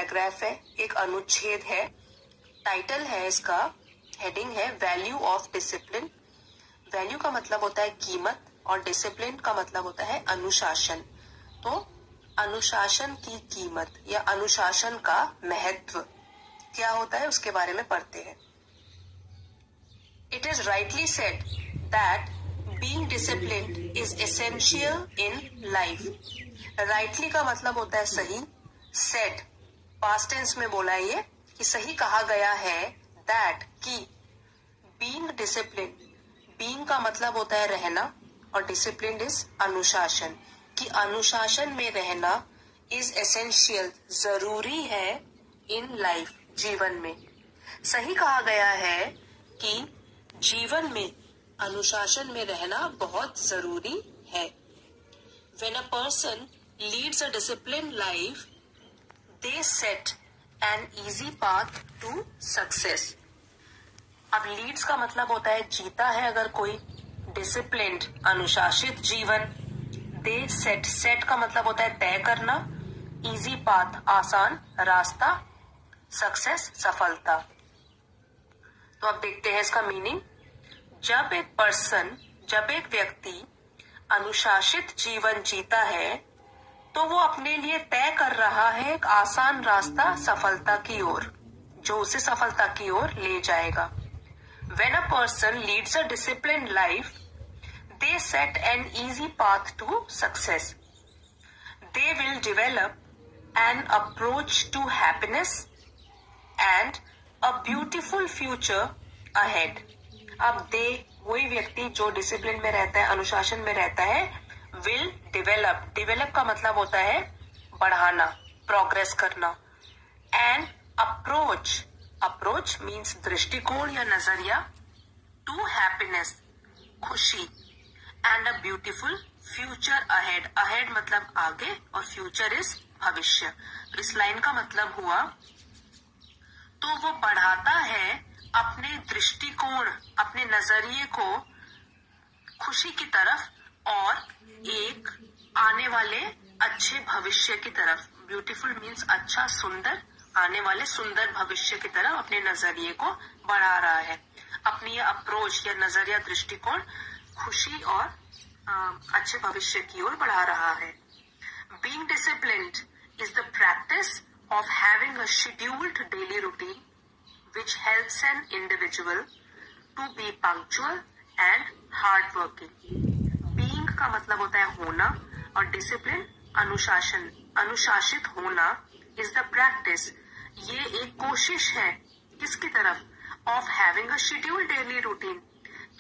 Paragraph है, एक अनुच्छेद है, टाइटल है इसका, हेडिंग है वैल्यू ऑफ डिसिप्लिन। वैल्यू का मतलब होता है कीमत और डिसिप्लिन का मतलब होता है अनुशासन। तो अनुशासन की कीमत या अनुशासन का महत्व क्या होता है उसके बारे में पढ़ते हैं। It is rightly said that being disciplined is essential in life. Rightly का मतलब होता है सही, सेड पास्ट टेंस में बोला है ये कि सही कहा गया है, दैट कि बीइंग डिसिप्लिन्ड, बीइंग का मतलब होता है रहना और डिसिप्लिन्ड इज अनुशासन, कि अनुशासन में रहना इज एसेंशियल, जरूरी है इन लाइफ, जीवन में। सही कहा गया है कि जीवन में अनुशासन में रहना बहुत जरूरी है। When a person leads a disciplined life, they set an easy path to success. अब लीड्स का मतलब होता है जीता है अगर कोई, डिसिप्लिन्ड अनुशासित जीवन, दे सेट, सेट का मतलब होता है तय करना, इजी पाथ आसान रास्ता, सक्सेस सफलता। तो अब देखते हैं इसका मीनिंग। जब एक पर्सन, जब एक व्यक्ति अनुशासित जीवन जीता है तो वो अपने लिए तय कर रहा है एक आसान रास्ता सफलता की ओर, जो उसे सफलता की ओर ले जाएगा। When a person leads a disciplined life, they set an easy path to success. They will develop an approach to happiness and a beautiful future ahead. अब दे, वही व्यक्ति जो डिसिप्लिन में रहता है, अनुशासन में रहता है, विल डेवलप, डेवलप का मतलब होता है बढ़ाना, प्रोग्रेस करना, एंड अप्रोच, अप्रोच मीन्स दृष्टिकोण या नजरिया, टू हैप्पीनेस खुशी, and a beautiful future ahead, ahead मतलब आगे और फ्यूचर इज भविष्य। तो इस लाइन का मतलब हुआ तो वो बढ़ाता है अपने दृष्टिकोण, अपने नजरिए को खुशी की तरफ और एक आने वाले अच्छे भविष्य की तरफ। ब्यूटीफुल मीन्स अच्छा, सुंदर, आने वाले सुंदर भविष्य की तरफ अपने नजरिए को बढ़ा रहा है। अपनी ये अप्रोच या नजरिया, दृष्टिकोण खुशी और अच्छे भविष्य की ओर बढ़ा रहा है। Being disciplined is the practice of having a scheduled daily routine which helps an individual to be punctual and hardworking. Being का मतलब होता है होना और discipline अनुशासन, अनुशासित होना is the practice, ये एक कोशिश है किसकी तरफ, of having a scheduled daily routine,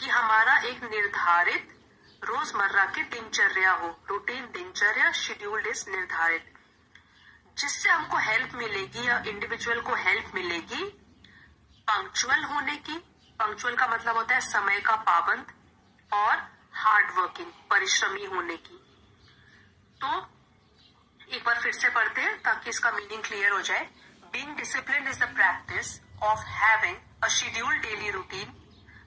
कि हमारा एक निर्धारित रोजमर्रा की दिनचर्या हो, रूटीन दिनचर्या, scheduled is निर्धारित, जिससे हमको हेल्प मिलेगी या इंडिविजुअल को हेल्प मिलेगी पंक्चुअल होने की। पंक्चुअल का मतलब होता है समय का पाबंद, और हार्ड वर्किंग परिश्रमी होने की। तो एक बार फिर से पढ़ते हैं ताकि इसका मीनिंग क्लियर हो जाए। Being disciplined is the practice of having a scheduled daily routine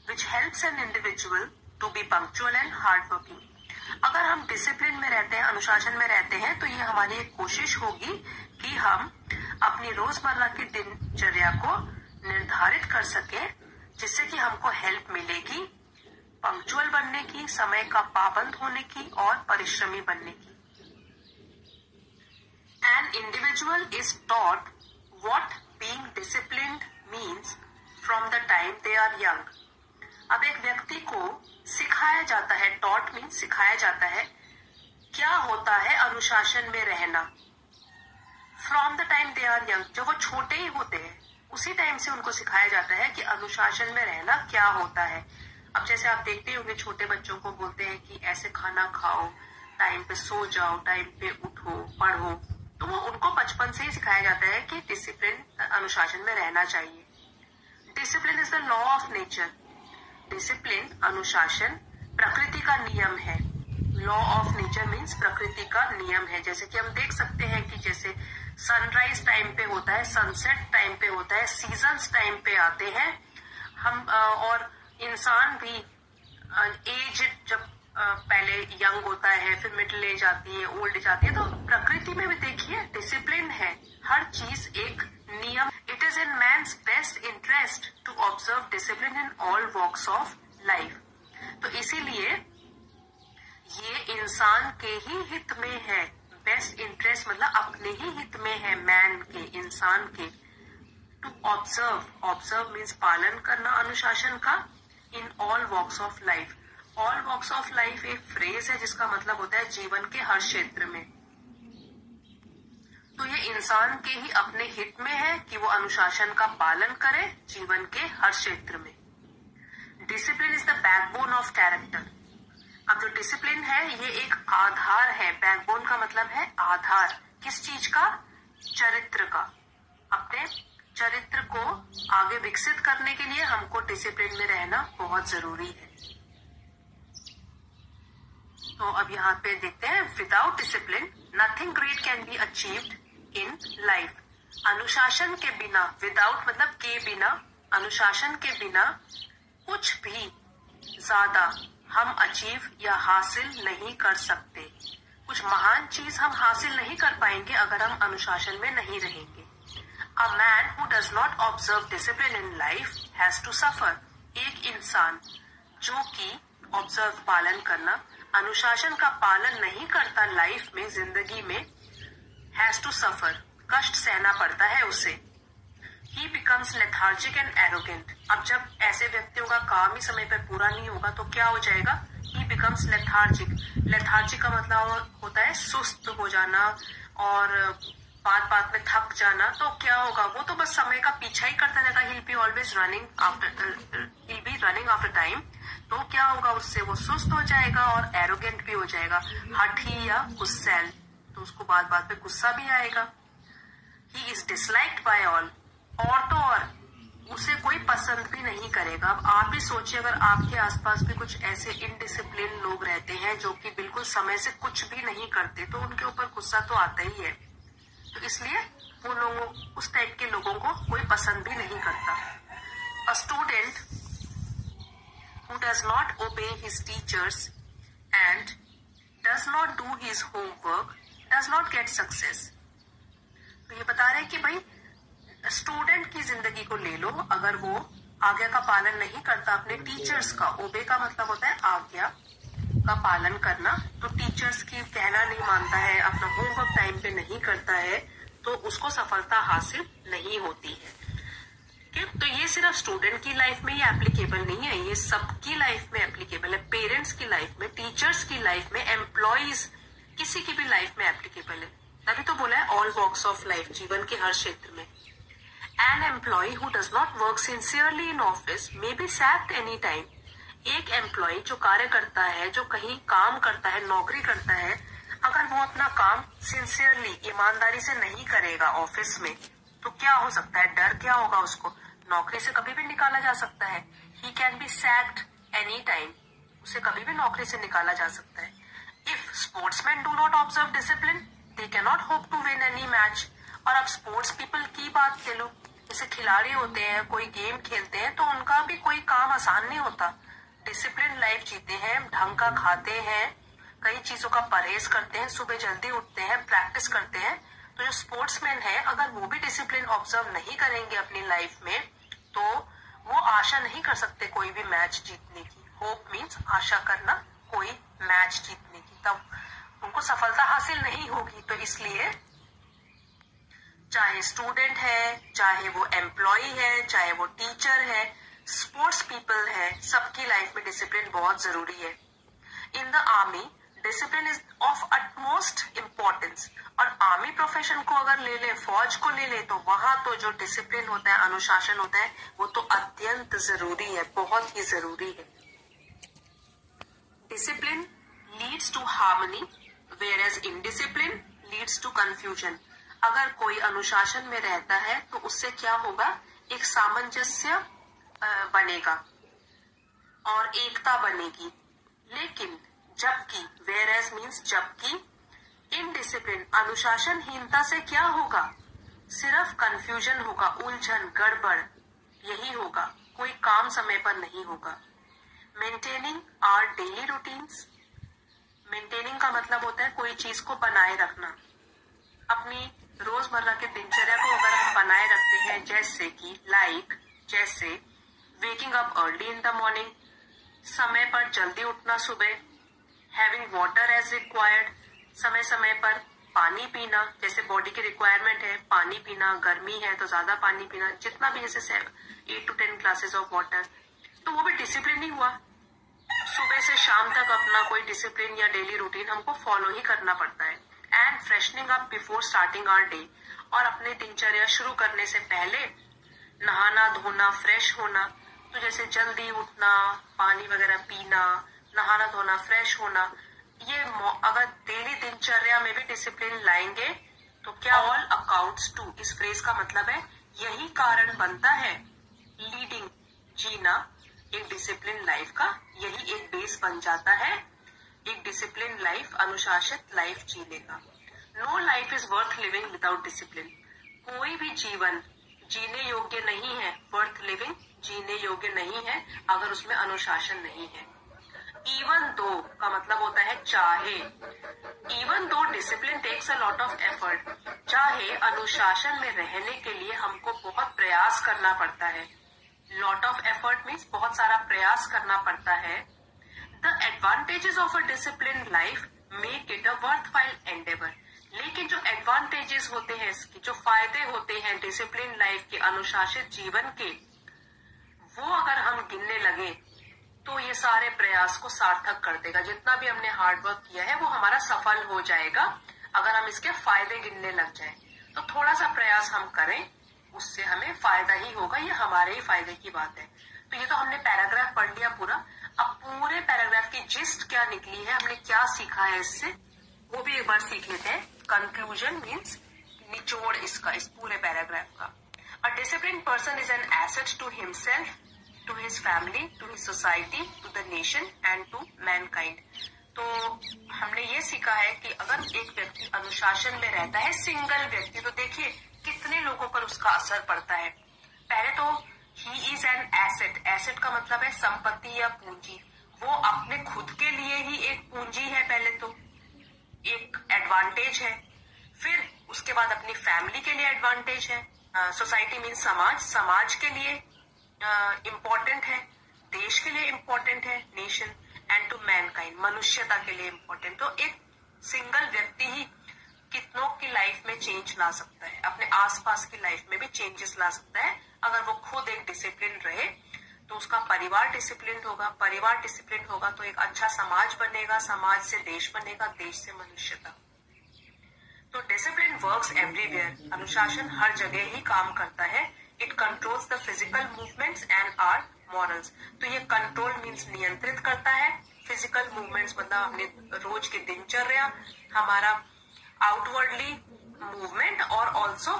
which helps an individual to be punctual and hard working. अगर हम डिसिप्लिन में रहते हैं, अनुशासन में रहते हैं, तो ये हमारी एक कोशिश होगी कि हम अपनी रोजमर्रा की दिनचर्या को निर्धारित कर सके, जिससे कि हमको हेल्प मिलेगी पंक्चुअल बनने की, समय का पाबंद होने की और परिश्रमी बनने की। An individual is taught what being disciplined means from the time they are young. अब एक व्यक्ति को सिखाया जाता है, टॉट मीन्स सिखाया जाता है, क्या होता है अनुशासन में रहना। From the time they are young, जब वो छोटे ही होते हैं उसी टाइम से उनको सिखाया जाता है कि अनुशासन में रहना क्या होता है। अब जैसे आप देखते होंगे छोटे बच्चों को बोलते हैं कि ऐसे खाना खाओ, टाइम पे सो जाओ, टाइम पे उठो, पढ़ो, तो वो उनको बचपन से ही सिखाया जाता है कि डिसिप्लिन, अनुशासन में रहना चाहिए। Discipline is the law of nature. Discipline, अनुशासन प्रकृति का नियम है। लॉ ऑफ नेचर मीन्स प्रकृति का नियम है। जैसे कि हम देख सकते हैं कि जैसे सनराइज टाइम पे होता है, सनसेट टाइम पे होता है, सीजन्स टाइम पे आते हैं हम, और इंसान भी एज जब पहले यंग होता है, फिर मिडिल एज आती है, ओल्ड एज आती है, तो प्रकृति में भी देखिए डिसिप्लिन है, हर चीज एक नियम। It is in man's best interest to observe discipline in all walks of life. तो इसीलिए ये इंसान के ही हित में है। बेस्ट इंटरेस्ट मतलब अपने ही हित में है, मैन के, इंसान के। टू ऑब्जर्व, ऑब्जर्व मीन्स पालन करना अनुशासन का, in all walks of life. All walks of life एक फ्रेज है जिसका मतलब होता है जीवन के हर क्षेत्र में। तो ये इंसान के ही अपने हित में है कि वो अनुशासन का पालन करे जीवन के हर क्षेत्र में। Discipline is the backbone of character. अब जो डिसिप्लिन है ये एक आधार है। बैकबोन का मतलब है आधार। किस चीज का? चरित्र का। अपने चरित्र को आगे विकसित करने के लिए हमको डिसिप्लिन में रहना बहुत जरूरी है। तो अब यहाँ पे देखते हैं, without discipline nothing great can be achieved in life. अनुशासन के बिना, विदाउट मतलब के बिना, अनुशासन के बिना कुछ भी ज्यादा हम अचीव या हासिल नहीं कर सकते। कुछ महान चीज हम हासिल नहीं कर पाएंगे अगर हम अनुशासन में नहीं रहेंगे। A man who does not observe discipline in life has to suffer. एक इंसान जो कि ऑब्जर्व, पालन करना, अनुशासन का पालन नहीं करता लाइफ में, जिंदगी में, हैज टू सफर, कष्ट सहना पड़ता है उसे। ही बिकम्स लेथार्जिक एंड एरोगेंट। अब जब ऐसे व्यक्तियों का काम ही समय पर पूरा नहीं होगा तो क्या हो जाएगा? ही बिकम्स लेथार्जिक। लेथार्जिक का मतलब होता है सुस्त हो जाना और बात बात में थक जाना। तो क्या होगा? वो तो बस समय का पीछा ही करता रहेगा। he'll be always running after time। तो क्या होगा उससे? वो सुस्त हो जाएगा और एरोगेंट भी हो जाएगा, हठी या गुस्सैल। तो उसको बात बात पे गुस्सा भी आएगा। He is disliked by all. और तो और उसे कोई पसंद भी नहीं करेगा। अब आप ही सोचिए, अगर आपके आसपास भी कुछ ऐसे इनडिसिप्लिन लोग रहते हैं जो कि बिल्कुल समय से कुछ भी नहीं करते, तो उनके ऊपर गुस्सा तो आता ही है। तो इसलिए वो लोगों, उस टाइप के लोगों को कोई पसंद भी नहीं करता। A student who does not obey his teachers and does not do his homework does not get success। तो ये बता रहे हैं कि भाई स्टूडेंट की जिंदगी को ले लो, अगर वो आज्ञा का पालन नहीं करता अपने टीचर्स का, ओबे का मतलब होता है आज्ञा का पालन करना, तो टीचर्स की कहना नहीं मानता है, अपना होमवर्क टाइम पे नहीं करता है, तो उसको सफलता हासिल नहीं होती है। तो ये सिर्फ स्टूडेंट की लाइफ में ही एप्लीकेबल नहीं है, ये सबकी लाइफ में एप्लीकेबल है। पेरेंट्स की लाइफ में, टीचर्स की लाइफ में, एम्प्लॉइज, किसी की भी लाइफ में एप्लीकेबल है। तभी तो बोला है ऑल वॉक्स ऑफ लाइफ, जीवन के हर क्षेत्र में। An employee who does not work sincerely in office may be sacked any time. एक एम्प्लॉय जो कार्य करता है, जो कहीं काम करता है, नौकरी करता है, अगर वो अपना काम सिंसियरली, ईमानदारी से नहीं करेगा ऑफिस में, तो क्या हो सकता है? डर क्या होगा उसको? नौकरी से कभी भी निकाला जा सकता है। He can be sacked any time. उसे कभी भी नौकरी से निकाला जा सकता है। If sportsman do not observe discipline they can not hope to win any match. और अब स्पोर्ट्स पीपल की बात ले लो, जैसे खिलाड़ी होते हैं, कोई गेम खेलते हैं, तो उनका भी कोई काम आसान नहीं होता। डिसिप्लिन लाइफ जीते हैं, ढंग का खाते हैं, कई चीजों का परहेज करते हैं, सुबह जल्दी उठते हैं, प्रैक्टिस करते हैं। तो जो स्पोर्ट्समैन है, अगर वो भी डिसिप्लिन ऑब्जर्व नहीं करेंगे अपनी लाइफ में, तो वो आशा नहीं कर सकते कोई भी मैच जीतने की। होप मीन्स आशा करना कोई मैच जीतने की, तब उनको सफलता हासिल नहीं होगी। तो इसलिए चाहे स्टूडेंट है, चाहे वो एम्प्लॉय है, चाहे वो टीचर है, स्पोर्ट्स पीपल है, सबकी लाइफ में डिसिप्लिन बहुत जरूरी है। In the army discipline is of utmost importance. और आर्मी प्रोफेशन को अगर ले ले, फौज को ले ले, तो वहां तो जो डिसिप्लिन होता है, अनुशासन होता है, वो तो अत्यंत जरूरी है, बहुत ही जरूरी है। Discipline leads to harmony whereas indiscipline leads to confusion. अगर कोई अनुशासन में रहता है तो उससे क्या होगा? एक सामंजस्य बनेगा और एकता बनेगी। लेकिन जबकि, वेयर एज मीन्स जबकि, इनडिसिप्लिन, अनुशासनहीनता से क्या होगा? सिर्फ कंफ्यूजन होगा, उलझन, गड़बड़, यही होगा। कोई काम समय पर नहीं होगा। Maintaining our daily routines. Maintaining का मतलब होता है कोई चीज को बनाए रखना, अपनी रोजमर्रा के दिनचर्या को अगर हम बनाए रखते हैं, जैसे waking up early in the morning, समय पर जल्दी उठना सुबह, हैविंग वाटर एज रिक्वायर्ड, समय समय पर पानी पीना, जैसे बॉडी की रिक्वायरमेंट है पानी पीना, गर्मी है तो ज्यादा पानी पीना, जितना भी जैसे 8 to 10 ग्लासेस ऑफ वाटर, तो वो भी डिसिप्लिन ही हुआ। सुबह से शाम तक अपना कोई डिसिप्लिन या डेली रूटीन हमको फॉलो ही करना पड़ता है। And freshening up before starting our day, और अपने दिनचर्या शुरू करने से पहले नहाना धोना, फ्रेश होना, तो जैसे जल्दी उठना, पानी वगैरह पीना, नहाना धोना, फ्रेश होना, ये अगर डेली दिनचर्या में भी डिसिप्लिन लाएंगे तो क्या ऑल अकाउंट्स टू, इस फ्रेज का मतलब है यही कारण बनता है लीडिंग, जीना एक डिसिप्लिन लाइफ का, यही एक बेस बन जाता है एक डिसिप्लिन लाइफ, अनुशासित लाइफ जीने का। No life is worth living without discipline, कोई भी जीवन जीने योग्य नहीं है, वर्थ लिविंग जीने योग्य नहीं है अगर उसमें अनुशासन नहीं है। इवन दो का मतलब होता है चाहे, even though discipline takes a lot of effort, चाहे अनुशासन में रहने के लिए हमको बहुत प्रयास करना पड़ता है। लॉट ऑफ एफर्ट मीन्स बहुत सारा प्रयास करना पड़ता है। The advantages of a discipline life make it a worthwhile Endeavour, लेकिन जो एडवांटेजेस होते हैं इसके, जो फायदे होते हैं डिसिप्लिन लाइफ के, अनुशासित जीवन के, वो अगर हम गिनने लगे तो ये सारे प्रयास को सार्थक कर देगा। जितना भी हमने हार्डवर्क किया है वो हमारा सफल हो जाएगा अगर हम इसके फायदे गिनने लग जाएं। तो थोड़ा सा प्रयास हम करें, उससे हमें फायदा ही होगा, ये हमारे ही फायदे की बात है। तो ये तो हमने पैराग्राफ पढ़ लिया पूरा। अब पूरे पैराग्राफ की जिस्ट क्या निकली है, हमने क्या सीखा है इससे, वो भी एक बार सीख लेते हैं। कंक्लूजन मीन्स निचोड़ इसका, इस पूरे पैराग्राफ का। A discipline person is an asset to himself, to his family, to his society, to the nation and to mankind। तो हमने ये सीखा है कि अगर एक व्यक्ति अनुशासन में रहता है, सिंगल व्यक्ति, तो देखिए कितने लोगों पर उसका असर पड़ता है। पहले तो he is an asset, asset का मतलब है संपत्ति या पूंजी, वो अपने खुद के लिए ही एक पूंजी है, पहले तो एक एडवांटेज है, फिर उसके बाद अपनी फैमिली के लिए एडवांटेज है, सोसाइटी मीन्स समाज, समाज के लिए इम्पोर्टेंट है, देश के लिए इम्पोर्टेंट है, नेशन, एंड टू मैनकाइंड, मनुष्यता के लिए इम्पोर्टेंट। तो एक सिंगल व्यक्ति ही कितनों की लाइफ में चेंज ला सकता है, अपने आसपास की लाइफ में भी चेंजेस ला सकता है। अगर वो खुद एक डिसिप्लिन रहे तो उसका परिवार डिसिप्लिन होगा, परिवार डिसिप्लिन होगा तो एक अच्छा समाज बनेगा, समाज से देश बनेगा, देश से मनुष्यता। तो डिसिप्लिन वर्क्स एवरीवेयर, अनुशासन हर जगह ही काम करता है। It controls the physical movements and our morals, तो ये कंट्रोल मीन्स नियंत्रित करता है, फिजिकल मूवमेंट्स मतलब हमने रोज की दिनचर्या, हमारा आउटवर्डली मूवमेंट, और ऑल्सो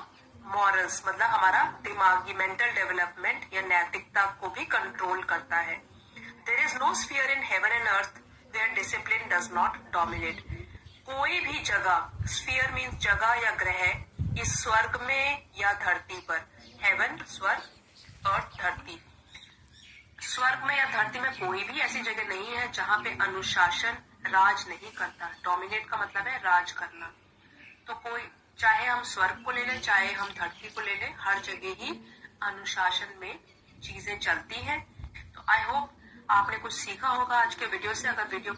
मॉरल्स मतलब हमारा दिमागी मेंटल डेवलपमेंट या नैतिकता को भी कंट्रोल करता है। There is no sphere in heaven and earth where discipline does not dominate, कोई भी जगह, स्फीयर मीन्स जगह या ग्रह, इस स्वर्ग में या धरती पर, हेवन स्वर्ग और धरती, स्वर्ग में या धरती में कोई भी ऐसी जगह नहीं है जहां पे अनुशासन राज नहीं करता। डोमिनेट का मतलब है राज करना। तो कोई, चाहे हम स्वर्ग को ले लें, चाहे हम धरती को ले लें, हर जगह ही अनुशासन में चीजें चलती हैं। तो आई होप आपने कुछ सीखा होगा आज के वीडियो से। अगर वीडियो